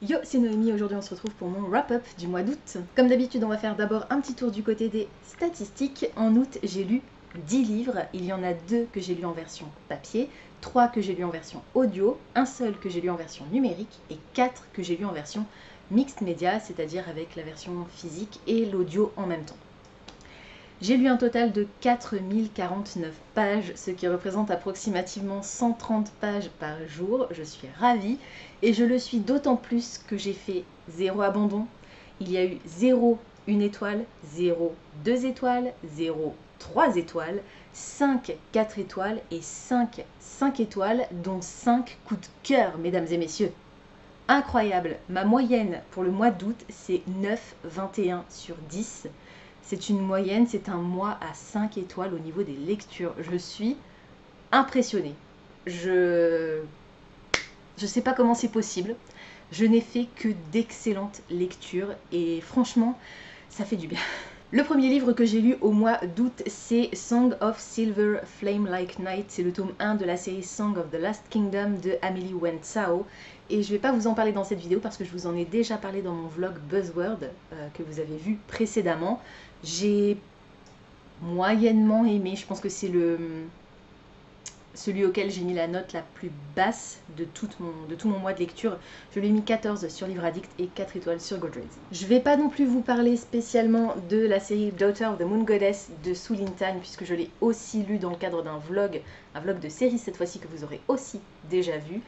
Yo, c'est Noémie, aujourd'hui on se retrouve pour mon wrap-up du mois d'août. Comme d'habitude, on va faire d'abord un petit tour du côté des statistiques. En août, j'ai lu 10 livres. Il y en a 2 que j'ai lus en version papier, 3 que j'ai lus en version audio, un seul que j'ai lu en version numérique et 4 que j'ai lus en version mixed media, c'est-à-dire avec la version physique et l'audio en même temps. J'ai lu un total de 4049 pages, ce qui représente approximativement 130 pages par jour. Je suis ravie et je le suis d'autant plus que j'ai fait 0 abandon. Il y a eu 0 1 étoile, 0 2 étoiles, 0 3 étoiles, 5 4 étoiles et 5 5 étoiles, dont 5 coups de cœur, mesdames et messieurs. Incroyable, ma moyenne pour le mois d'août, c'est 9,21 sur 10. C'est une moyenne, c'est un mois à 5 étoiles au niveau des lectures. Je suis impressionnée. Je sais pas comment c'est possible. Je n'ai fait que d'excellentes lectures et franchement, ça fait du bien. Le premier livre que j'ai lu au mois d'août, c'est Song of Silver Flame Like Night. C'est le tome 1 de la série Song of the Last Kingdom de Amélie Wen-Tsao. Et je ne vais pas vous en parler dans cette vidéo parce que je vous en ai déjà parlé dans mon vlog Buzzword que vous avez vu précédemment. J'ai moyennement aimé, je pense que c'est celui auquel j'ai mis la note la plus basse de tout mon mois de lecture. Je lui ai mis 14 sur Livre Addict et 4 étoiles sur Goodreads. Je vais pas non plus vous parler spécialement de la série Daughter of the Moon Goddess de Su Lin-tan puisque je l'ai aussi lu dans le cadre d'un vlog, un vlog de série cette fois-ci que vous aurez aussi déjà vu.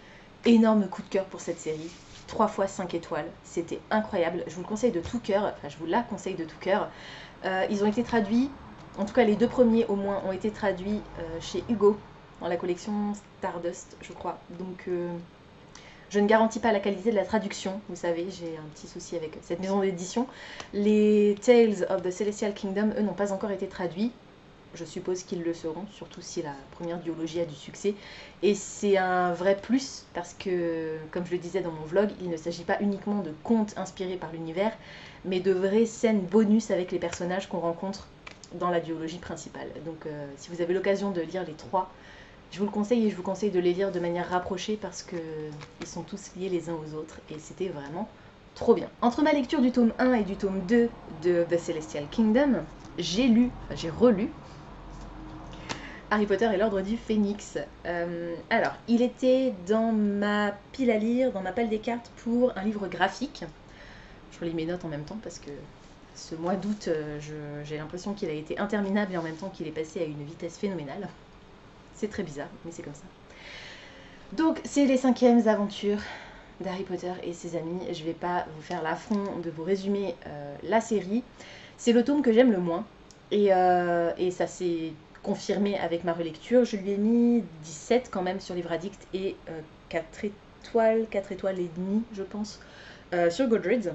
Énorme coup de cœur pour cette série. 3 fois 5 étoiles, c'était incroyable. Je vous le conseille de tout cœur, enfin je vous la conseille de tout cœur. Ils ont été traduits, en tout cas les 2 premiers au moins ont été traduits chez Hugo dans la collection Stardust, je crois. Donc je ne garantis pas la qualité de la traduction, vous savez, j'ai un petit souci avec cette maison d'édition. Les Tales of the Celestial Kingdom, eux, n'ont pas encore été traduits. Je suppose qu'ils le seront, surtout si la première duologie a du succès. Et c'est un vrai plus parce que, comme je le disais dans mon vlog, il ne s'agit pas uniquement de contes inspirés par l'univers, mais de vraies scènes bonus avec les personnages qu'on rencontre dans la duologie principale. Donc si vous avez l'occasion de lire les 3, je vous le conseille et je vous conseille de les lire de manière rapprochée parce qu'ils sont tous liés les uns aux autres et c'était vraiment trop bien. Entre ma lecture du tome 1 et du tome 2 de The Celestial Kingdom, j'ai relu Harry Potter et l'Ordre du Phénix. Alors, il était dans ma pile à lire, dans ma pile des cartes pour un livre graphique. Je relis mes notes en même temps parce que ce mois d'août, j'ai l'impression qu'il a été interminable et en même temps qu'il est passé à une vitesse phénoménale. C'est très bizarre, mais c'est comme ça. Donc, c'est les 5e aventures d'Harry Potter et ses amis. Je vais pas vous faire l'affront de vous résumer la série. C'est le tome que j'aime le moins. Et ça s'est confirmé avec ma relecture. Je lui ai mis 17 quand même sur Livre Addict et 4 étoiles et demie, je pense, sur Goodreads.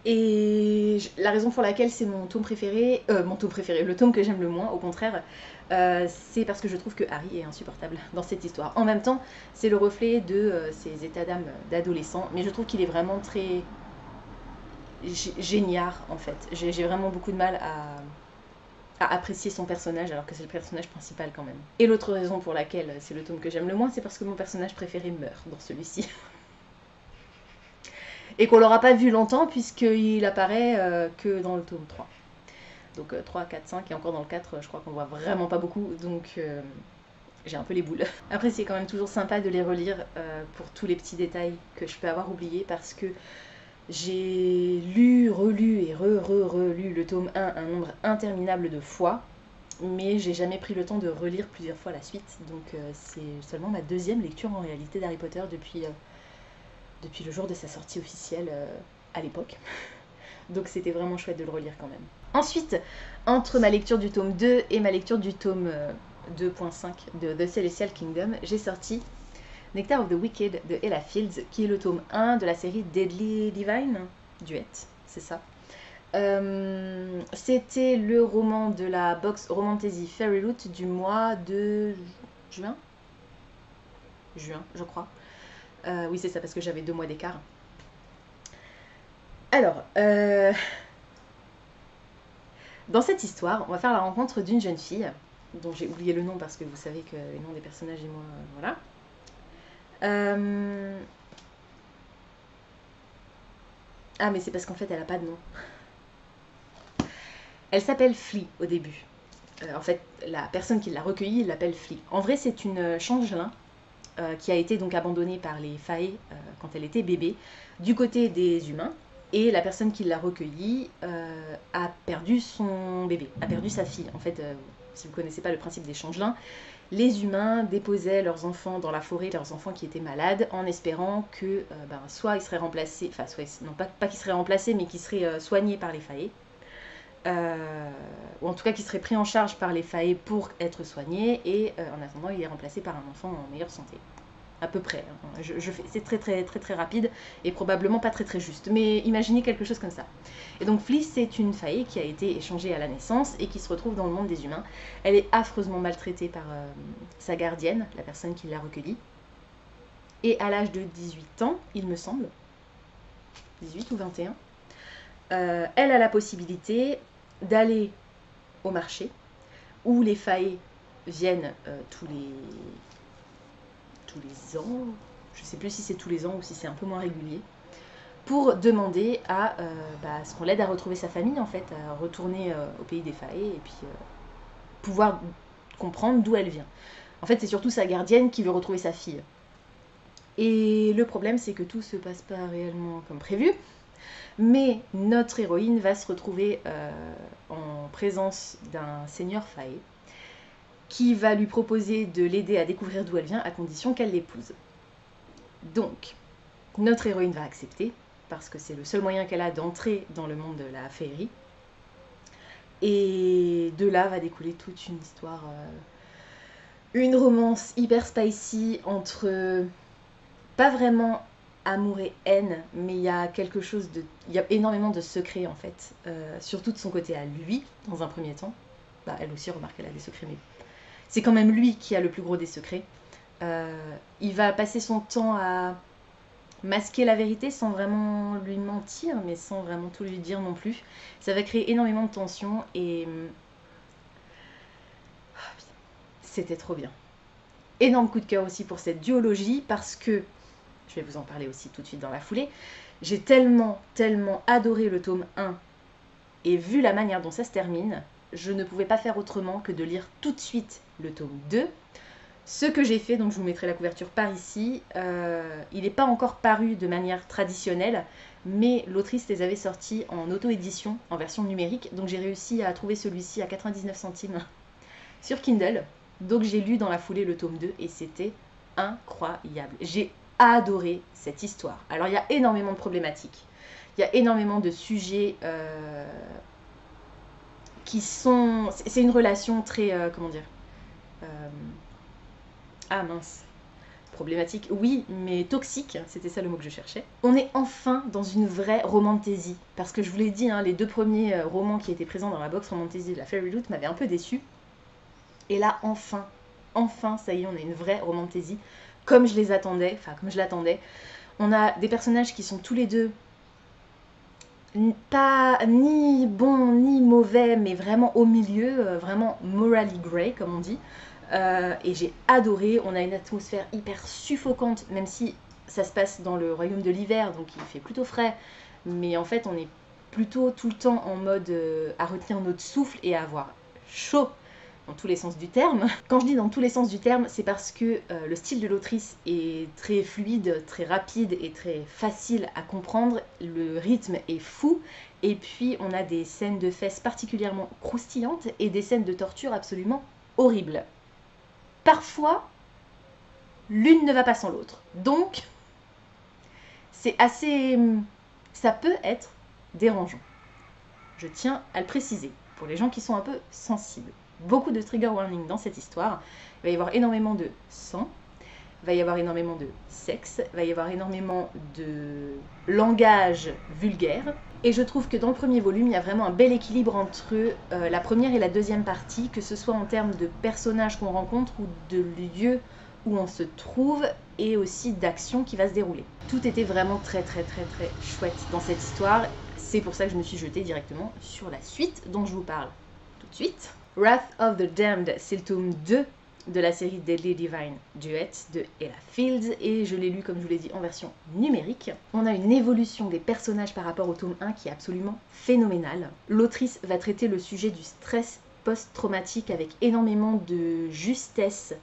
Et la raison pour laquelle c'est mon tome préféré, le tome que j'aime le moins, au contraire, c'est parce que je trouve que Harry est insupportable dans cette histoire. En même temps, c'est le reflet de ses états d'âme d'adolescent, mais je trouve qu'il est vraiment très génial en fait. J'ai vraiment beaucoup de mal à apprécier son personnage alors que c'est le personnage principal quand même. Et l'autre raison pour laquelle c'est le tome que j'aime le moins, c'est parce que mon personnage préféré meurt dans celui-ci. Et qu'on l'aura pas vu longtemps puisqu'il apparaît que dans le tome 3. Donc 3, 4, 5 et encore dans le 4, je crois qu'on voit vraiment pas beaucoup, donc j'ai un peu les boules. Après c'est quand même toujours sympa de les relire pour tous les petits détails que je peux avoir oubliés parce que j'ai lu, relu et relu le tome 1 un nombre interminable de fois, mais j'ai jamais pris le temps de relire plusieurs fois la suite, donc c'est seulement ma 2e lecture en réalité d'Harry Potter depuis le jour de sa sortie officielle à l'époque. Donc c'était vraiment chouette de le relire quand même. Ensuite, entre ma lecture du tome 2 et ma lecture du tome 2.5 de The Celestial Kingdom, j'ai sorti Nectar of the Wicked de Ella Fields, qui est le tome 1 de la série Deadly Divine, Duet, c'est ça. C'était le roman de la box Romantasy Fairyloot du mois de juin, je crois. Oui, c'est ça, parce que j'avais 2 mois d'écart. Alors, dans cette histoire, on va faire la rencontre d'une jeune fille, dont j'ai oublié le nom parce que vous savez que les noms des personnages et moi, voilà. Ah, mais c'est parce qu'en fait, elle a pas de nom. Elle s'appelle Flea au début. En fait, la personne qui l'a recueillie l'appelle Flea. En vrai, c'est une changelin qui a été donc abandonnée par les Fae quand elle était bébé, du côté des humains. Et la personne qui l'a recueillie a perdu son bébé, a perdu sa fille. En fait, si vous ne connaissez pas le principe des changelins, les humains déposaient leurs enfants dans la forêt, leurs enfants qui étaient malades, en espérant que soit ils seraient remplacés, enfin, non pas qu'ils seraient remplacés, mais qu'ils seraient soignés par les Fae. Ou en tout cas qui seraient pris en charge par les Fae pour être soignés, et en attendant, il est remplacé par un enfant en meilleure santé. À peu près. C'est très rapide et probablement pas très juste. Mais imaginez quelque chose comme ça. Et donc Flea, c'est une Fae qui a été échangée à la naissance et qui se retrouve dans le monde des humains. Elle est affreusement maltraitée par sa gardienne, la personne qui l'a recueillie. Et à l'âge de 18 ans, il me semble, 18 ou 21, elle a la possibilité d'aller au marché où les Fae viennent tous les ans, je ne sais plus si c'est tous les ans ou si c'est un peu moins régulier, pour demander à ce qu'on l'aide à retrouver sa famille, en fait, à retourner au pays des Fae et puis pouvoir comprendre d'où elle vient. En fait, c'est surtout sa gardienne qui veut retrouver sa fille. Et le problème, c'est que tout se passe pas réellement comme prévu, mais notre héroïne va se retrouver en présence d'un seigneur Fae qui va lui proposer de l'aider à découvrir d'où elle vient à condition qu'elle l'épouse. Donc, notre héroïne va accepter, parce que c'est le seul moyen qu'elle a d'entrer dans le monde de la féerie. Et de là va découler toute une histoire, une romance hyper spicy entre, pas vraiment amour et haine, mais il y a quelque chose de... Il y a énormément de secrets en fait, surtout de son côté à lui, dans un premier temps. Elle aussi, remarque, elle a des secrets, mais c'est quand même lui qui a le plus gros des secrets. Il va passer son temps à masquer la vérité sans vraiment lui mentir, mais sans vraiment tout lui dire non plus. Ça va créer énormément de tension et... c'était trop bien. Énorme coup de cœur aussi pour cette duologie parce que, je vais vous en parler aussi tout de suite dans la foulée, j'ai tellement adoré le tome 1 et vu la manière dont ça se termine, je ne pouvais pas faire autrement que de lire tout de suite le tome 2. Ce que j'ai fait, donc je vous mettrai la couverture par ici, il n'est pas encore paru de manière traditionnelle, mais l'autrice les avait sortis en auto-édition, en version numérique, donc j'ai réussi à trouver celui-ci à 99 centimes sur Kindle. Donc j'ai lu dans la foulée le tome 2 et c'était incroyable. J'ai adoré cette histoire. Alors il y a énormément de problématiques, il y a énormément de sujets qui sont... C'est une relation très... comment dire ah mince, problématique, oui, mais toxique, c'était ça le mot que je cherchais. On est enfin dans une vraie romantasy, parce que je vous l'ai dit, hein, les deux premiers romans qui étaient présents dans la box romantasy de la Fairy Loot m'avaient un peu déçue. Et là, enfin, ça y est, on a une vraie romantasy, comme je les attendais, enfin comme je l'attendais. On a des personnages qui sont tous les deux pas ni bons ni mauvais, mais vraiment au milieu, vraiment morally grey, comme on dit. Et j'ai adoré, on a une atmosphère hyper suffocante, même si ça se passe dans le royaume de l'hiver, donc il fait plutôt frais, mais en fait on est plutôt tout le temps en mode à retenir notre souffle et à avoir chaud dans tous les sens du terme. Quand je dis dans tous les sens du terme, c'est parce que le style de l'autrice est très fluide, très rapide et très facile à comprendre, le rythme est fou, et puis on a des scènes de fesses particulièrement croustillantes et des scènes de torture absolument horribles. Parfois, l'une ne va pas sans l'autre. Donc, c'est assez... ça peut être dérangeant. Je tiens à le préciser, pour les gens qui sont un peu sensibles. Beaucoup de trigger warning dans cette histoire. Il va y avoir énormément de sang, il va y avoir énormément de sexe, il va y avoir énormément de langage vulgaire. Et je trouve que dans le premier volume, il y a vraiment un bel équilibre entre la première et la deuxième partie, que ce soit en termes de personnages qu'on rencontre ou de lieux où on se trouve et aussi d'action qui va se dérouler. Tout était vraiment très chouette dans cette histoire. C'est pour ça que je me suis jetée directement sur la suite dont je vous parle tout de suite. Wrath of the Damned, c'est le tome 2 de la série Deadly Divine Duet de Ella Fields, et je l'ai lu, comme je vous l'ai dit, en version numérique. On a une évolution des personnages par rapport au tome 1 qui est absolument phénoménale. L'autrice va traiter le sujet du stress post-traumatique avec énormément de justesse.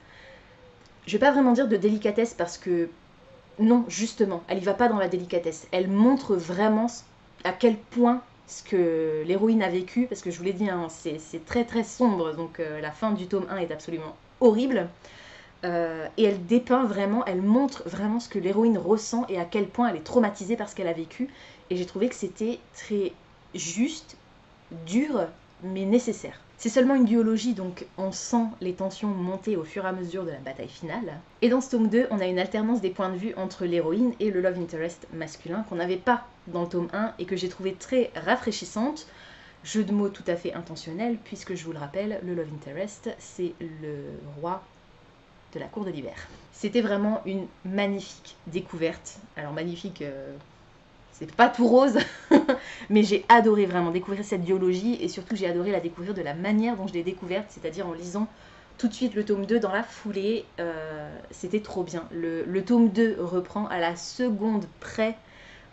Je vais pas vraiment dire de délicatesse parce que non, justement, elle y va pas dans la délicatesse. Elle montre vraiment à quel point ce que l'héroïne a vécu, parce que je vous l'ai dit, hein, c'est très très sombre, donc la fin du tome 1 est absolument horrible. Et elle dépeint vraiment, elle montre vraiment ce que l'héroïne ressent et à quel point elle est traumatisée par ce qu'elle a vécu. Et j'ai trouvé que c'était très juste, dur, mais nécessaire. C'est seulement une duologie, donc on sent les tensions monter au fur et à mesure de la bataille finale. Et dans ce tome 2, on a une alternance des points de vue entre l'héroïne et le love interest masculin qu'on n'avait pas dans le tome 1 et que j'ai trouvé très rafraîchissante. Jeu de mots tout à fait intentionnel, puisque je vous le rappelle, le love interest, c'est le roi de la cour de l'hiver. C'était vraiment une magnifique découverte. Alors magnifique, c'est pas tout rose, mais j'ai adoré vraiment découvrir cette duologie, et surtout j'ai adoré la découvrir de la manière dont je l'ai découverte, c'est-à-dire en lisant tout de suite le tome 2 dans la foulée. C'était trop bien. Le tome 2 reprend à la seconde près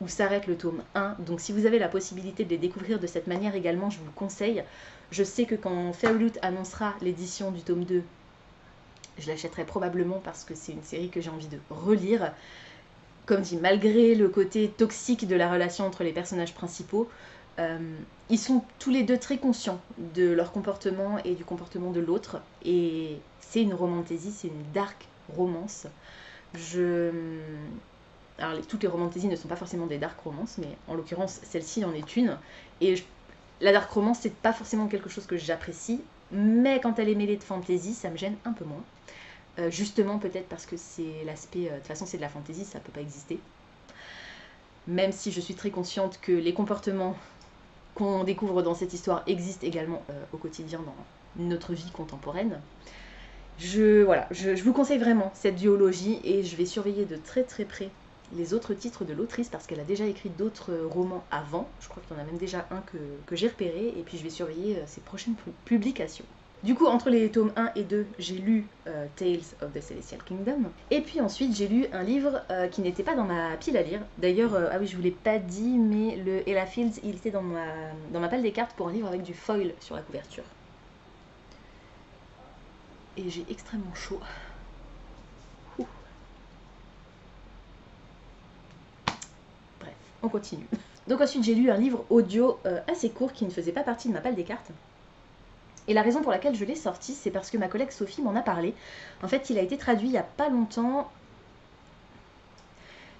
où s'arrête le tome 1, donc si vous avez la possibilité de les découvrir de cette manière également, je vous le conseille. Je sais que quand Fairyloot annoncera l'édition du tome 2, je l'achèterai probablement parce que c'est une série que j'ai envie de relire. Comme dit, malgré le côté toxique de la relation entre les personnages principaux, ils sont tous les deux très conscients de leur comportement et du comportement de l'autre. Et c'est une romantasy, c'est une dark romance. Alors toutes les romantasy ne sont pas forcément des dark romances, mais en l'occurrence celle-ci en est une. Et la dark romance, c'est pas forcément quelque chose que j'apprécie, mais quand elle est mêlée de fantasy, ça me gêne un peu moins. Justement peut-être parce que c'est l'aspect, de toute façon c'est de la fantasy, ça peut pas exister. Même si je suis très consciente que les comportements qu'on découvre dans cette histoire existent également au quotidien dans notre vie contemporaine. Je vous conseille vraiment cette duologie, et je vais surveiller de très très près les autres titres de l'autrice parce qu'elle a déjà écrit d'autres romans avant. Je crois qu'il y en a même déjà un que j'ai repéré, et puis je vais surveiller ses prochaines publications. Du coup, entre les tomes 1 et 2, j'ai lu Tales of the Celestial Kingdom. Et puis ensuite, j'ai lu un livre qui n'était pas dans ma pile à lire. D'ailleurs, ah oui, je vous l'ai pas dit, mais le Ella Fields, il était dans ma palle des cartes pour un livre avec du foil sur la couverture. Et j'ai extrêmement chaud. Ouh. Bref, on continue. Donc ensuite, j'ai lu un livre audio assez court qui ne faisait pas partie de ma palle des cartes. Et la raison pour laquelle je l'ai sorti, c'est parce que ma collègue Sophie m'en a parlé. En fait, il a été traduit il n'y a pas longtemps.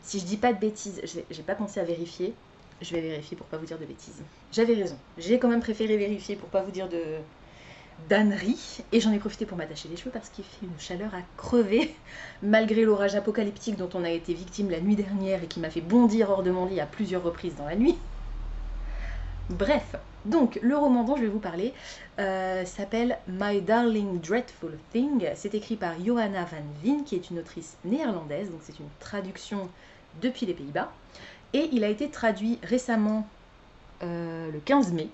Si je dis pas de bêtises, j'ai pas pensé à vérifier. Je vais vérifier pour pas vous dire de bêtises. J'avais raison. J'ai quand même préféré vérifier pour pas vous dire de d'ânerie. Et j'en ai profité pour m'attacher les cheveux parce qu'il fait une chaleur à crever. Malgré l'orage apocalyptique dont on a été victime la nuit dernière et qui m'a fait bondir hors de mon lit à plusieurs reprises dans la nuit. Bref, donc le roman dont je vais vous parler s'appelle My Darling Dreadful Thing. C'est écrit par Johanna van Veen, qui est une autrice néerlandaise, donc c'est une traduction depuis les Pays-Bas. Et il a été traduit récemment, le 15 mai,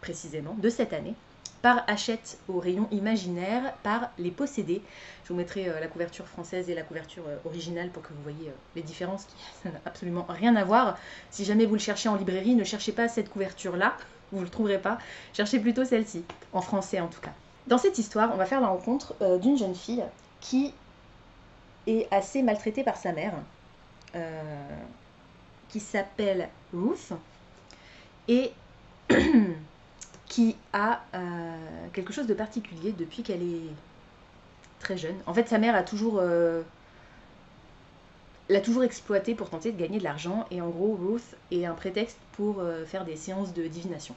précisément, de cette année, par Hachette au rayon imaginaire, par Les Possédés. Je vous mettrai la couverture française et la couverture originale pour que vous voyez les différences, qui n'ont absolument rien à voir. Si jamais vous le cherchez en librairie, ne cherchez pas cette couverture-là, vous ne le trouverez pas. Cherchez plutôt celle-ci, en français en tout cas. Dans cette histoire, on va faire la rencontre d'une jeune fille qui est assez maltraitée par sa mère, qui s'appelle Ruth, et qui a quelque chose de particulier depuis qu'elle est très jeune. En fait, sa mère l'a toujours exploitée pour tenter de gagner de l'argent, et en gros, Ruth est un prétexte pour faire des séances de divination.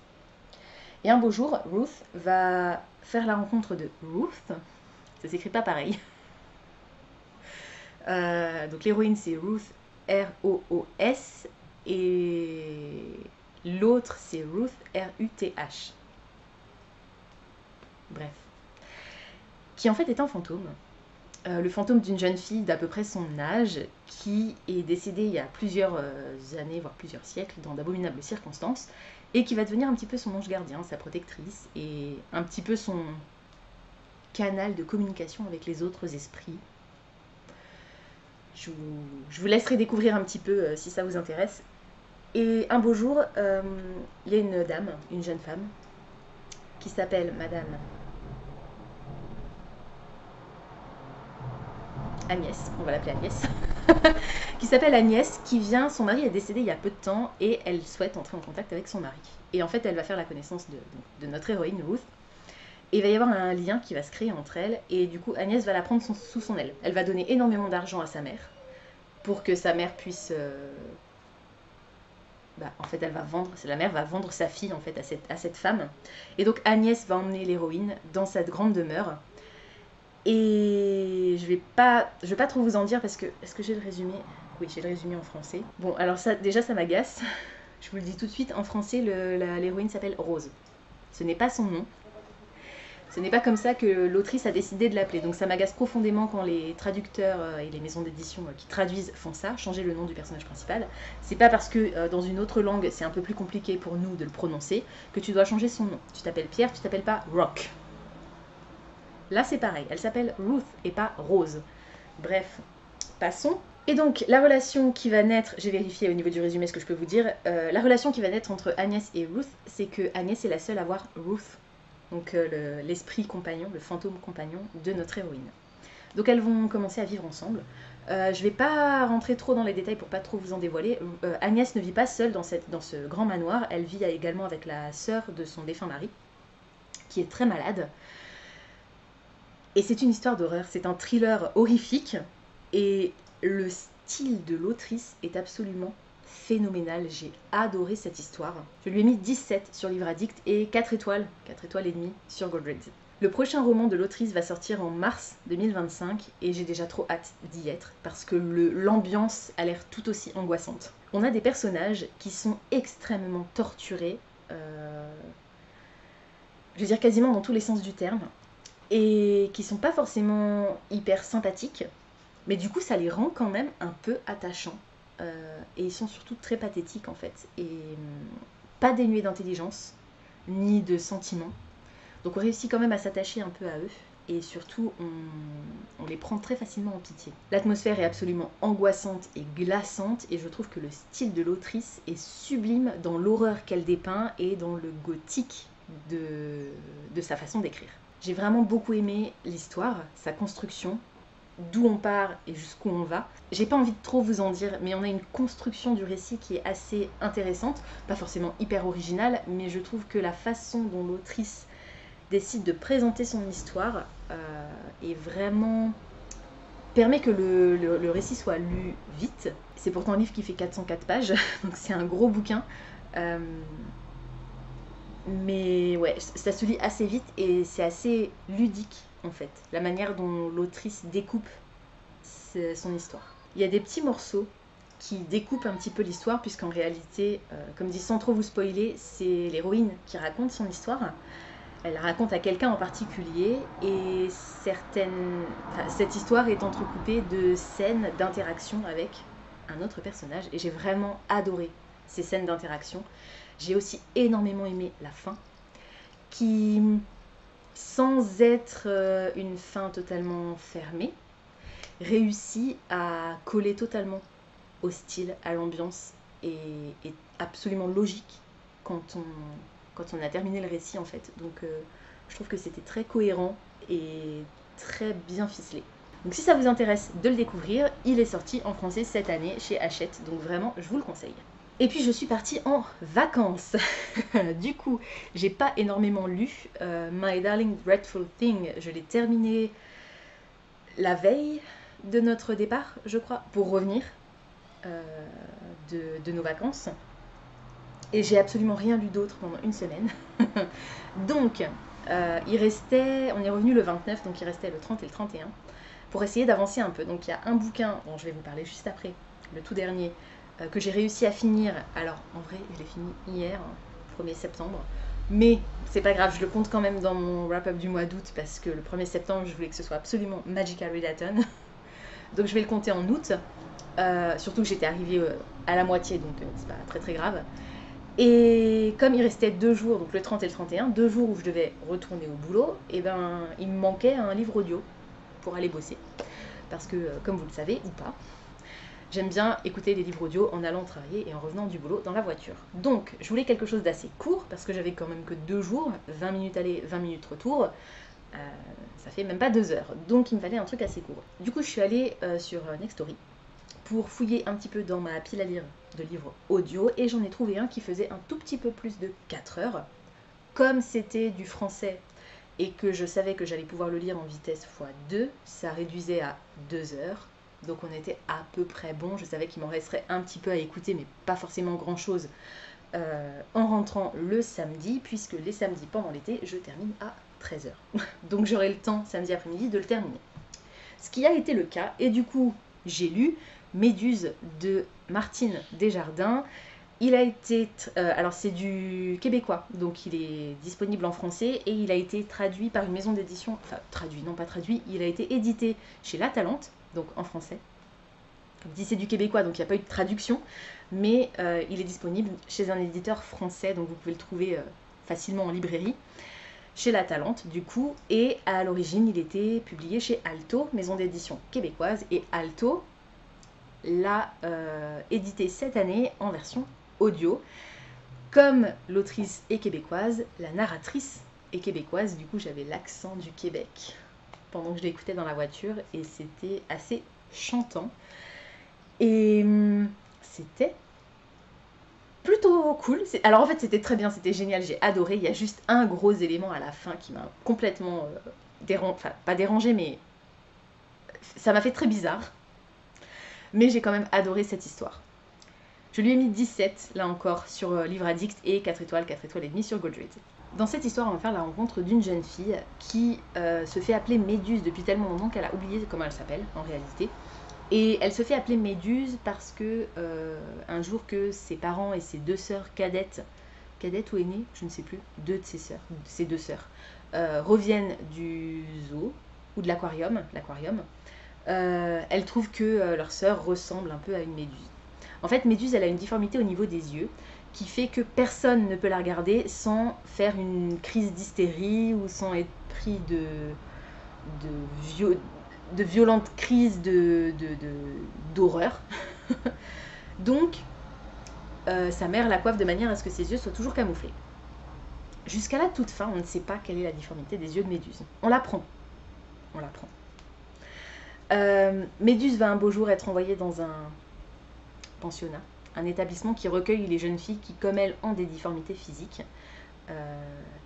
Et un beau jour, Ruth va faire la rencontre de Ruth. Ça s'écrit pas pareil. Donc l'héroïne, c'est Ruth, R-O-O-S, et l'autre, c'est Ruth, R-U-T-H. Bref. Qui en fait est un fantôme. Le fantôme d'une jeune fille d'à peu près son âge, qui est décédée il y a plusieurs années, voire plusieurs siècles, dans d'abominables circonstances, et qui va devenir un petit peu son ange gardien, sa protectrice, et un petit peu son canal de communication avec les autres esprits. Je vous laisserai découvrir un petit peu si ça vous intéresse. Et un beau jour, il y a une dame, une jeune femme, qui s'appelle Madame Agnès, on va l'appeler Agnès, qui s'appelle Agnès, qui vient, son mari est décédé il y a peu de temps et elle souhaite entrer en contact avec son mari. Et en fait, elle va faire la connaissance de notre héroïne, Ruth. Et il va y avoir un lien qui va se créer entre elles. Et du coup, Agnès va la prendre sous son aile. Elle va donner énormément d'argent à sa mère pour que sa mère puisse... en fait, la mère va vendre sa fille en fait, à cette femme. Et donc, Agnès va emmener l'héroïne dans cette grande demeure. Et je vais pas trop vous en dire parce que... Est-ce que j'ai le résumé? Oui, j'ai le résumé en français. Bon, alors ça, déjà, ça m'agace. Je vous le dis tout de suite, en français, l'héroïne s'appelle Rose. Ce n'est pas son nom. Ce n'est pas comme ça que l'autrice a décidé de l'appeler. Donc ça m'agace profondément quand les traducteurs et les maisons d'édition qui traduisent font ça, changer le nom du personnage principal. C'est pas parce que dans une autre langue, c'est un peu plus compliqué pour nous de le prononcer, que tu dois changer son nom. Tu t'appelles Pierre, tu t'appelles pas Rock. Là c'est pareil, elle s'appelle Ruth et pas Rose. Bref, passons. Et donc, la relation qui va naître, j'ai vérifié au niveau du résumé ce que je peux vous dire, la relation qui va naître entre Agnès et Ruth, c'est que Agnès est la seule à voir Ruth, donc l'esprit compagnon, le fantôme compagnon de notre héroïne. Donc elles vont commencer à vivre ensemble. Je vais pas rentrer trop dans les détails pour pas trop vous en dévoiler. Agnès ne vit pas seule dans ce grand manoir, elle vit également avec la sœur de son défunt mari, qui est très malade. Et c'est une histoire d'horreur, c'est un thriller horrifique, et le style de l'autrice est absolument phénoménal. J'ai adoré cette histoire. Je lui ai mis 17 sur Livre Addict et 4 étoiles et demie sur Goodreads. Le prochain roman de l'autrice va sortir en mars 2025 et j'ai déjà trop hâte d'y être parce que l'ambiance a l'air tout aussi angoissante. On a des personnages qui sont extrêmement torturés, je veux dire quasiment dans tous les sens du terme, et qui sont pas forcément hyper sympathiques, mais du coup ça les rend quand même un peu attachants. Et ils sont surtout très pathétiques en fait, et pas dénués d'intelligence, ni de sentiments. Donc on réussit quand même à s'attacher un peu à eux, et surtout on les prend très facilement en pitié. L'atmosphère est absolument angoissante et glaçante, et je trouve que le style de l'autrice est sublime dans l'horreur qu'elle dépeint et dans le gothique de sa façon d'écrire. J'ai vraiment beaucoup aimé l'histoire, sa construction, d'où on part et jusqu'où on va. J'ai pas envie de trop vous en dire, mais on a une construction du récit qui est assez intéressante, pas forcément hyper originale, mais je trouve que la façon dont l'autrice décide de présenter son histoire est vraiment... permet que le récit soit lu vite. C'est pourtant un livre qui fait 404 pages, donc c'est un gros bouquin. Mais ouais, ça se lit assez vite et c'est assez ludique en fait, la manière dont l'autrice découpe son histoire. Il y a des petits morceaux qui découpent un petit peu l'histoire, puisqu'en réalité, comme dit sans trop vous spoiler, c'est l'héroïne qui raconte son histoire. Elle la raconte à quelqu'un en particulier, et cette histoire est entrecoupée de scènes d'interaction avec un autre personnage, et j'ai vraiment adoré ces scènes d'interaction. J'ai aussi énormément aimé la fin, qui, sans être une fin totalement fermée, réussit à coller totalement au style, à l'ambiance, et est absolument logique quand on a terminé le récit en fait. Donc je trouve que c'était très cohérent et très bien ficelé. Donc si ça vous intéresse de le découvrir, il est sorti en français cette année chez Hachette, donc vraiment je vous le conseille. Et puis je suis partie en vacances. Du coup, j'ai pas énormément lu. My Darling Dreadful Thing, je l'ai terminé la veille de notre départ, je crois, pour revenir de nos vacances. Et j'ai absolument rien lu d'autre pendant une semaine. Donc, on est revenu le 29, donc il restait le 30 et le 31, pour essayer d'avancer un peu. Donc il y a un bouquin dont je vais vous parler juste après, le tout dernier, que j'ai réussi à finir. Alors en vrai, je l'ai fini hier, 1er septembre. Mais c'est pas grave, je le compte quand même dans mon wrap-up du mois d'août, parce que le 1er septembre, je voulais que ce soit absolument Magical Readathon. Donc je vais le compter en août. Surtout que j'étais arrivée à la moitié, donc c'est pas très très grave. Et comme il restait 2 jours, donc le 30 et le 31, 2 jours où je devais retourner au boulot, et ben il me manquait un livre audio pour aller bosser. Parce que, comme vous le savez ou pas, j'aime bien écouter les livres audio en allant travailler et en revenant du boulot dans la voiture. Donc je voulais quelque chose d'assez court, parce que j'avais quand même que 2 jours, 20 minutes aller, 20 minutes retour. Ça fait même pas 2 heures, donc il me fallait un truc assez court. Du coup je suis allée sur Nextory pour fouiller un petit peu dans ma pile à lire de livres audio, et j'en ai trouvé un qui faisait un tout petit peu plus de 4 heures. Comme c'était du français et que je savais que j'allais pouvoir le lire en vitesse x2, ça réduisait à 2 heures. Donc on était à peu près bon, je savais qu'il m'en resterait un petit peu à écouter, mais pas forcément grand chose en rentrant le samedi, puisque les samedis pendant l'été, je termine à 13 heures. Donc j'aurai le temps samedi après-midi de le terminer. Ce qui a été le cas, et du coup j'ai lu Méduse de Martine Desjardins. Il a été, alors c'est du québécois, donc il est disponible en français et il a été traduit par une maison d'édition, enfin traduit, non pas traduit, il a été édité chez La Talente, donc en français. Comme dit, c'est du québécois, donc il n'y a pas eu de traduction, mais il est disponible chez un éditeur français, donc vous pouvez le trouver facilement en librairie, chez La Talente du coup, et à l'origine il était publié chez Alto, maison d'édition québécoise, et Alto l'a édité cette année en version audio. Comme l'autrice est québécoise, la narratrice est québécoise, du coup j'avais l'accent du Québec pendant que je l'écoutais dans la voiture et c'était assez chantant. Et c'était plutôt cool. Alors en fait c'était très bien, c'était génial, j'ai adoré. Il y a juste un gros élément à la fin qui m'a complètement dérangé, enfin pas dérangé, mais ça m'a fait très bizarre. Mais j'ai quand même adoré cette histoire. Je lui ai mis 17, là encore, sur Livre Addict et 4 étoiles et demie sur Goodreads. Dans cette histoire, on va faire la rencontre d'une jeune fille qui se fait appeler Méduse depuis tellement longtemps qu'elle a oublié comment elle s'appelle, en réalité. Et elle se fait appeler Méduse parce que un jour que ses parents et ses 2 sœurs cadettes ou aînées, je ne sais plus, 2 de ses 2 sœurs, reviennent du zoo ou de l'aquarium, elle trouve que leur sœur ressemble un peu à une méduse. En fait, Méduse, elle a une difformité au niveau des yeux qui fait que personne ne peut la regarder sans faire une crise d'hystérie ou sans être pris de violentes crises d'horreur. Donc, sa mère la coiffe de manière à ce que ses yeux soient toujours camouflés. Jusqu'à la toute fin, on ne sait pas quelle est la difformité des yeux de Méduse. On l'apprend. Méduse va un beau jour être envoyée dans un pensionnat, un établissement qui recueille les jeunes filles qui, comme elle, ont des difformités physiques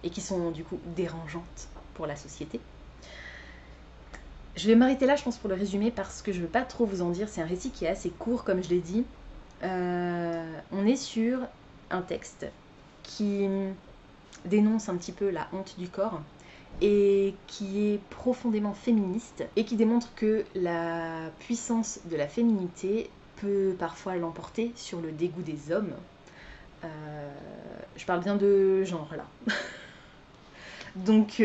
et qui sont du coup dérangeantes pour la société. Je vais m'arrêter là, je pense, pour le résumer, parce que je ne veux pas trop vous en dire. C'est un récit qui est assez court, comme je l'ai dit. On est sur un texte qui dénonce un petit peu la honte du corps et qui est profondément féministe et qui démontre que la puissance de la féminité peut parfois l'emporter sur le dégoût des hommes. Je parle bien de genre là. Donc,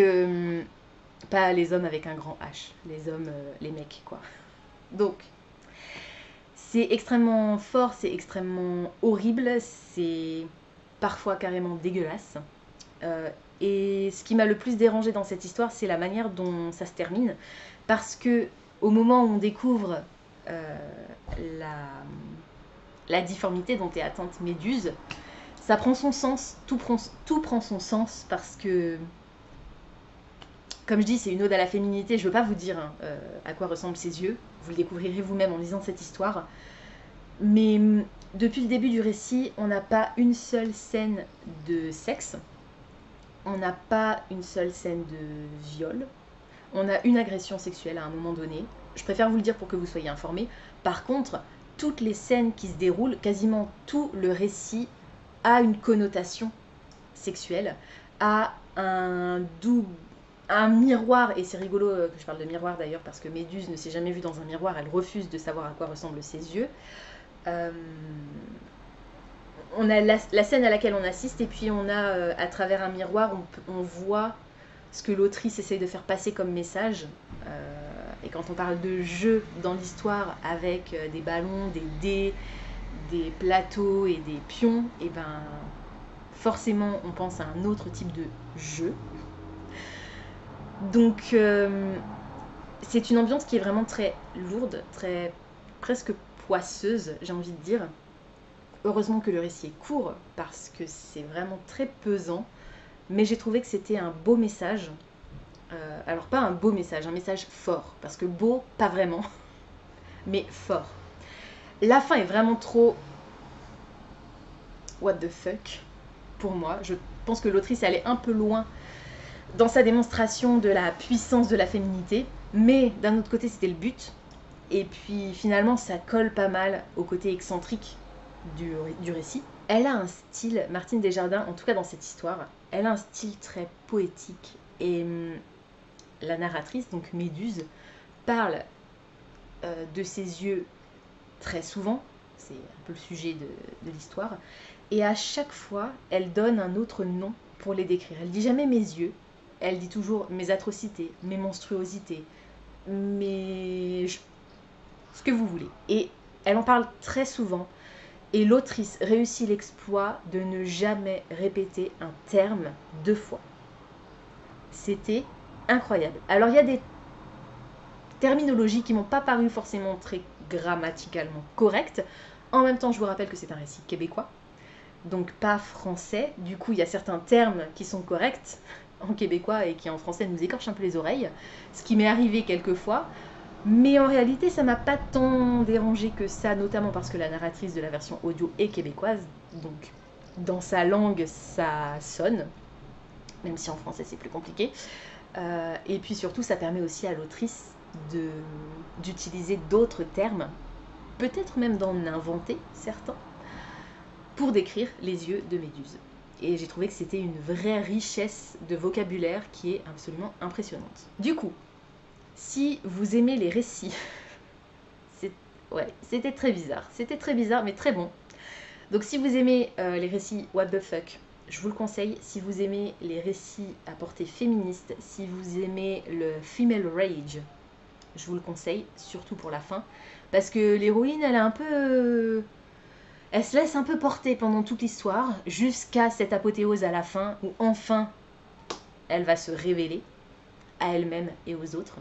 pas les hommes avec un grand H, les hommes, les mecs quoi. Donc, c'est extrêmement fort, c'est extrêmement horrible, c'est parfois carrément dégueulasse. Et ce qui m'a le plus dérangé dans cette histoire, c'est la manière dont ça se termine. Parce que au moment où on découvre la difformité dont est atteinte Méduse, ça prend son sens, tout prend son sens, parce que, comme je dis, c'est une ode à la féminité. Je ne veux pas vous dire à quoi ressemblent ses yeux, vous le découvrirez vous-même en lisant cette histoire. Mais depuis le début du récit, on n'a pas une seule scène de sexe. On n'a pas une seule scène de viol. On a une agression sexuelle à un moment donné. Je préfère vous le dire pour que vous soyez informés. Par contre, toutes les scènes qui se déroulent, quasiment tout le récit a une connotation sexuelle, a un miroir, et c'est rigolo que je parle de miroir d'ailleurs, parce que Méduse ne s'est jamais vue dans un miroir, elle refuse de savoir à quoi ressemblent ses yeux. On a la scène à laquelle on assiste, et puis on a à travers un miroir, on voit ce que l'autrice essaye de faire passer comme message. Et quand on parle de jeu dans l'histoire avec des ballons, des dés, des plateaux et des pions, et ben forcément on pense à un autre type de jeu. Donc c'est une ambiance qui est vraiment très lourde, très presque poisseuse, j'ai envie de dire. Heureusement que le récit est court parce que c'est vraiment très pesant, mais j'ai trouvé que c'était un beau message. Alors pas un beau message, un message fort, parce que beau, pas vraiment, mais fort. La fin est vraiment trop what the fuck pour moi. Je pense que l'autrice allait un peu loin dans sa démonstration de la puissance de la féminité, mais d'un autre côté c'était le but. Et puis finalement ça colle pas mal au côté excentrique du récit. Elle a un style, Martine Desjardins, en tout cas dans cette histoire, elle a un style très poétique. Et la narratrice, donc Méduse, parle de ses yeux très souvent, c'est un peu le sujet de l'histoire, et à chaque fois, elle donne un autre nom pour les décrire. Elle dit jamais mes yeux, elle dit toujours mes atrocités, mes monstruosités, ce que vous voulez. Et elle en parle très souvent, et l'autrice réussit l'exploit de ne jamais répéter un terme 2 fois. C'était incroyable. Alors il y a des terminologies qui m'ont pas paru forcément très grammaticalement correctes. En même temps, je vous rappelle que c'est un récit québécois, donc pas français. Du coup, il y a certains termes qui sont corrects en québécois et qui en français nous écorchent un peu les oreilles, ce qui m'est arrivé quelques fois. Mais en réalité, ça m'a pas tant dérangé que ça, notamment parce que la narratrice de la version audio est québécoise, donc dans sa langue, ça sonne, même si en français c'est plus compliqué. Et puis surtout, ça permet aussi à l'autrice d'utiliser d'autres termes, peut-être même d'en inventer certains, pour décrire les yeux de Méduse. Et j'ai trouvé que c'était une vraie richesse de vocabulaire qui est absolument impressionnante. Du coup, si vous aimez les récits, c'était très bizarre, mais très bon. Donc si vous aimez les récits what the fuck, je vous le conseille. Si vous aimez les récits à portée féministe, si vous aimez le female rage, je vous le conseille, surtout pour la fin. Parce que l'héroïne, elle est un peu... Elle se laisse un peu porter pendant toute l'histoire, jusqu'à cette apothéose à la fin, où enfin, elle va se révéler à elle-même et aux autres.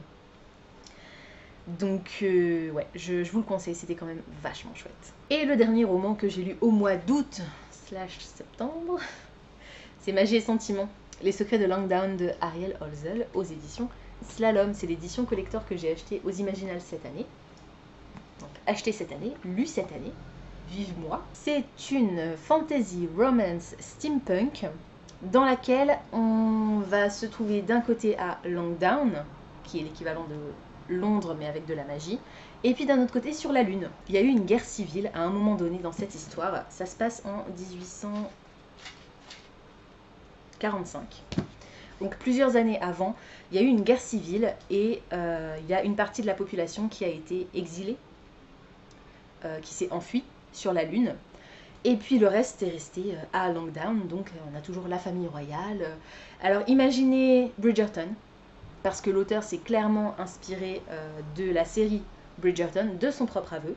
Donc, ouais, je vous le conseille, c'était quand même vachement chouette. Et le dernier roman que j'ai lu au mois d'août/septembre, c'est Magie et Sentiments, Les secrets de Langdown de Ariel Holzel aux éditions Slalom. C'est l'édition collector que j'ai acheté aux Imaginales cette année. Donc, acheté cette année, lu cette année, vive moi. C'est une fantasy romance steampunk dans laquelle on va se trouver d'un côté à Langdown, qui est l'équivalent de Londres mais avec de la magie, et puis d'un autre côté sur la Lune. Il y a eu une guerre civile à un moment donné dans cette histoire, ça se passe en 1845. Donc plusieurs années avant, il y a eu une guerre civile et il y a une partie de la population qui a été exilée, qui s'est enfuie sur la Lune. Et puis le reste est resté à Langdown, donc on a toujours la famille royale. Alors imaginez Bridgerton, parce que l'auteur s'est clairement inspiré de la série Bridgerton, de son propre aveu.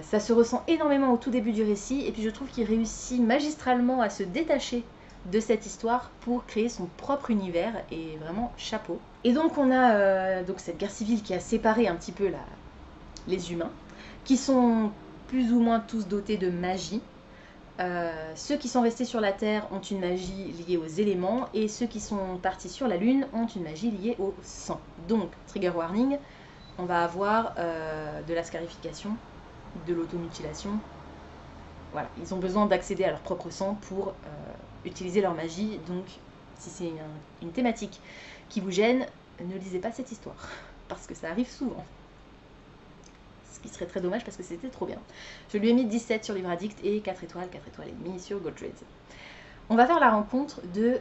Ça se ressent énormément au tout début du récit, et puis je trouve qu'il réussit magistralement à se détacher de cette histoire pour créer son propre univers, et vraiment chapeau. Et donc on a donc cette guerre civile qui a séparé un petit peu les humains, qui sont plus ou moins tous dotés de magie. Ceux qui sont restés sur la Terre ont une magie liée aux éléments, et ceux qui sont partis sur la Lune ont une magie liée au sang. Donc, trigger warning, on va avoir de la scarification, de l'automutilation. Voilà, ils ont besoin d'accéder à leur propre sang pour utiliser leur magie. Donc, si c'est une thématique qui vous gêne, ne lisez pas cette histoire, parce que ça arrive souvent. Ce qui serait très dommage parce que c'était trop bien. Je lui ai mis 17 sur Livre Addict et 4 étoiles et demi sur Goodreads. On va faire la rencontre de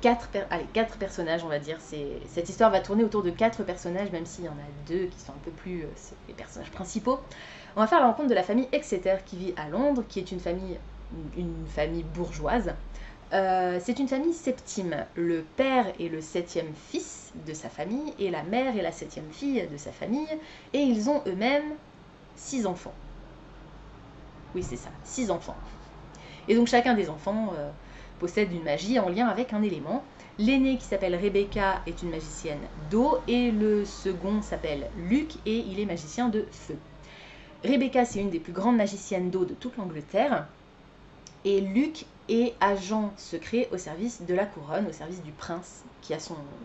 4 personnages, on va dire. Cette histoire va tourner autour de 4 personnages, même s'il y en a 2 qui sont un peu plus les personnages principaux. On va faire la rencontre de la famille Exeter qui vit à Londres, qui est une famille bourgeoise. C'est une famille septime. Le père est le 7e fils de sa famille et la mère est la 7e fille de sa famille, et ils ont eux-mêmes 6 enfants. Oui, c'est ça, 6 enfants. Et donc chacun des enfants possède une magie en lien avec un élément. L'aîné qui s'appelle Rebecca est une magicienne d'eau et le second s'appelle Luke et il est magicien de feu. Rebecca, c'est une des plus grandes magiciennes d'eau de toute l'Angleterre et Luke est agent secret au service de la couronne, au service du prince qui a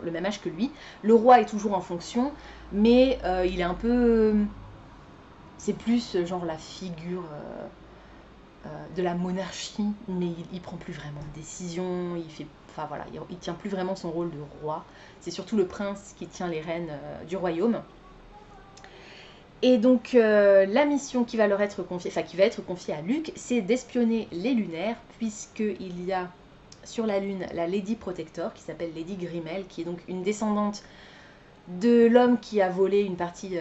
le même âge que lui. Le roi est toujours en fonction, mais il est un peu... c'est plus genre la figure de la monarchie, mais il prend plus vraiment de décision, enfin voilà, il tient plus vraiment son rôle de roi. C'est surtout le prince qui tient les rênes du royaume. Et donc la mission qui va leur être confiée, enfin qui va être confiée à Luke, c'est d'espionner les lunaires, puisqu'il y a sur la lune la Lady Protector qui s'appelle Lady Grimel, qui est donc une descendante de l'homme qui a volé une partie,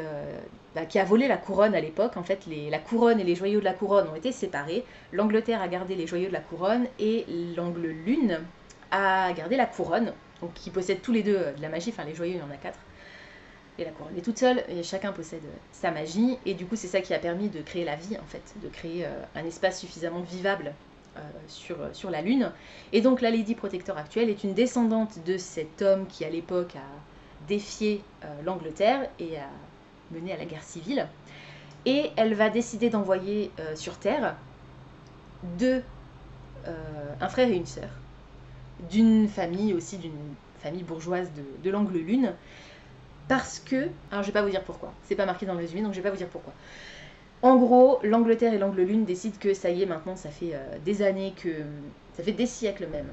qui a volé la couronne à l'époque. En fait, la couronne et les joyaux de la couronne ont été séparés. L'Angleterre a gardé les joyaux de la couronne et l'Angle-Lune a gardé la couronne, donc qui possèdent tous les deux de la magie. Enfin, les joyaux, il y en a 4. Et la couronne est toute seule, et chacun possède sa magie. Et du coup, c'est ça qui a permis de créer la vie, en fait, de créer un espace suffisamment vivable sur la Lune. Et donc, la Lady Protector actuelle est une descendante de cet homme qui, à l'époque, a défier l'Angleterre et à mener à la guerre civile. Et elle va décider d'envoyer sur Terre un frère et une sœur, d'une famille aussi, d'une famille bourgeoise de l'Angle-Lune, parce que, alors je vais pas vous dire pourquoi, c'est pas marqué dans le résumé, donc je vais pas vous dire pourquoi. En gros, l'Angleterre et l'Angle-Lune décident que ça y est, maintenant ça fait des années, ça fait des siècles même,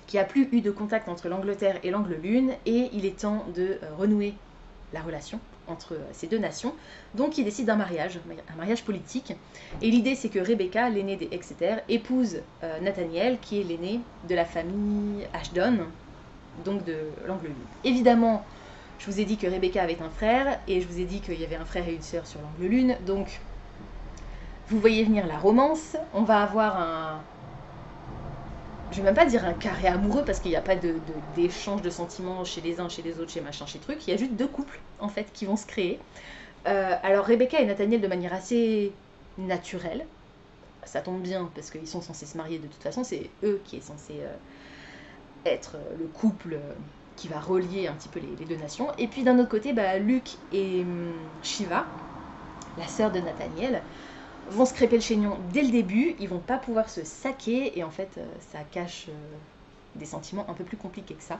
qu'il n'y a plus eu de contact entre l'Angleterre et l'Angle-Lune, et il est temps de renouer la relation entre ces deux nations. Donc ils décident un mariage politique. Et l'idée c'est que Rebecca, l'aînée des Exeter, épouse Nathaniel, qui est l'aîné de la famille Ashton, donc de l'Angle-Lune. Évidemment, je vous ai dit que Rebecca avait un frère, et je vous ai dit qu'il y avait un frère et une sœur sur l'Angle-Lune, donc vous voyez venir la romance. On va avoir je vais même pas dire un carré amoureux parce qu'il n'y a pas d'échange de sentiments chez les uns, chez les autres, chez machin, chez truc. Il y a juste 2 couples en fait qui vont se créer. Alors Rebecca et Nathaniel de manière assez naturelle. Ça tombe bien parce qu'ils sont censés se marier de toute façon. C'est eux qui est censé être le couple qui va relier un petit peu les 2 nations. Et puis d'un autre côté, Luke et Shiva, la sœur de Nathaniel, vont se crêper le chignon dès le début, ils vont pas pouvoir se saquer et en fait ça cache des sentiments un peu plus compliqués que ça.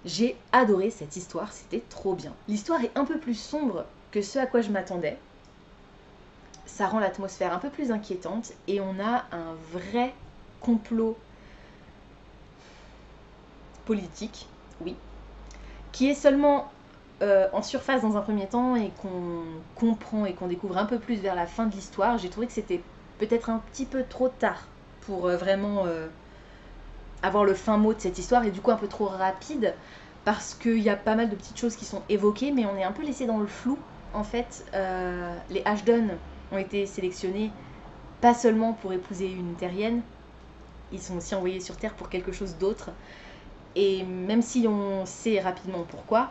J'ai adoré cette histoire, c'était trop bien. L'histoire est un peu plus sombre que ce à quoi je m'attendais. Ça rend l'atmosphère un peu plus inquiétante et on a un vrai complot politique, oui, qui est seulement en surface dans un premier temps et qu'on comprend et qu'on découvre un peu plus vers la fin de l'histoire. J'ai trouvé que c'était peut-être un petit peu trop tard pour vraiment avoir le fin mot de cette histoire et du coup un peu trop rapide parce qu'il y a pas mal de petites choses qui sont évoquées mais on est un peu laissé dans le flou. En fait, les Ashton ont été sélectionnés pas seulement pour épouser une terrienne, ils sont aussi envoyés sur Terre pour quelque chose d'autre. Et même si on sait rapidement pourquoi,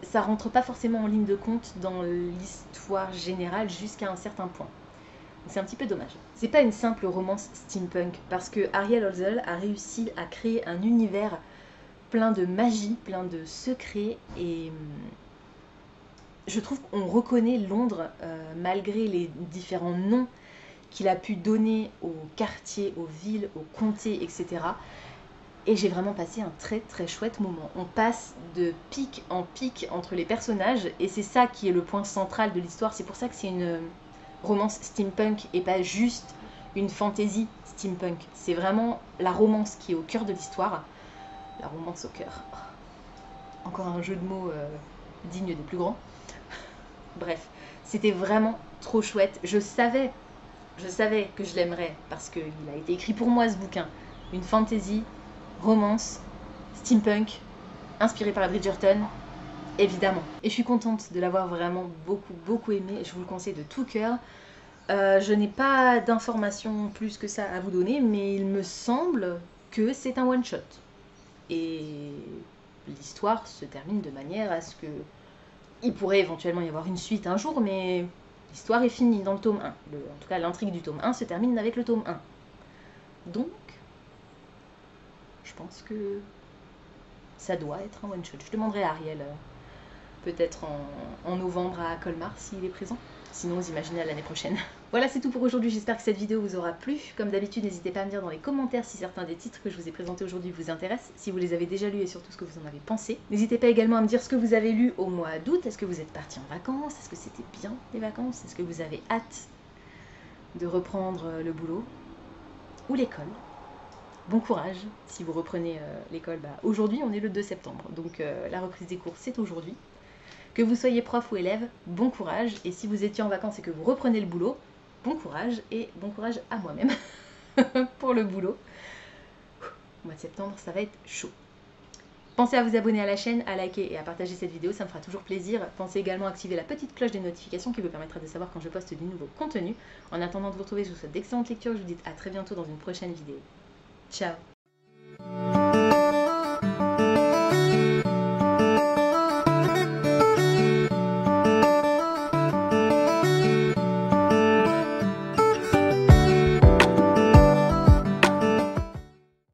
ça rentre pas forcément en ligne de compte dans l'histoire générale jusqu'à un certain point. C'est un petit peu dommage. C'est pas une simple romance steampunk, parce que Ariel Holzel a réussi à créer un univers plein de magie, plein de secrets, et je trouve qu'on reconnaît Londres, malgré les différents noms qu'il a pu donner aux quartiers, aux villes, aux comtés, etc. Et j'ai vraiment passé un très très chouette moment. On passe de pic en pic entre les personnages et c'est ça qui est le point central de l'histoire. C'est pour ça que c'est une romance steampunk et pas juste une fantasy steampunk. C'est vraiment la romance qui est au cœur de l'histoire. La romance au cœur. Encore un jeu de mots digne des plus grands. Bref, c'était vraiment trop chouette. Je savais que je l'aimerais parce qu'il a été écrit pour moi ce bouquin. Une fantasy romance, steampunk, inspiré par la Bridgerton, évidemment. Et je suis contente de l'avoir vraiment beaucoup aimé, je vous le conseille de tout cœur. Je n'ai pas d'informations plus que ça à vous donner, mais il me semble que c'est un one-shot. Et l'histoire se termine de manière à ce que... Il pourrait éventuellement y avoir une suite un jour, mais L'histoire est finie dans le tome 1. En tout cas, l'intrigue du tome 1 se termine avec le tome 1. Donc, je pense que ça doit être un one-shot. Je demanderai à Ariel, peut-être en novembre à Colmar, s'il est présent. Sinon, vous imaginez à l'année prochaine. Voilà, c'est tout pour aujourd'hui. J'espère que cette vidéo vous aura plu. Comme d'habitude, n'hésitez pas à me dire dans les commentaires si certains des titres que je vous ai présentés aujourd'hui vous intéressent, si vous les avez déjà lus et surtout ce que vous en avez pensé. N'hésitez pas également à me dire ce que vous avez lu au mois d'août. Est-ce que vous êtes partis en vacances? Est-ce que c'était bien les vacances? Est-ce que vous avez hâte de reprendre le boulot ou l'école? Bon courage si vous reprenez l'école. Aujourd'hui, on est le 2 septembre, donc la reprise des cours, c'est aujourd'hui. Que vous soyez prof ou élève, bon courage. Et si vous étiez en vacances et que vous reprenez le boulot, bon courage. Et bon courage à moi-même pour le boulot. Au mois de septembre, ça va être chaud. Pensez à vous abonner à la chaîne, à liker et à partager cette vidéo, ça me fera toujours plaisir. Pensez également à activer la petite cloche des notifications qui vous permettra de savoir quand je poste du nouveau contenu. En attendant de vous retrouver, je vous souhaite d'excellentes lectures. Je vous dis à très bientôt dans une prochaine vidéo. Ciao!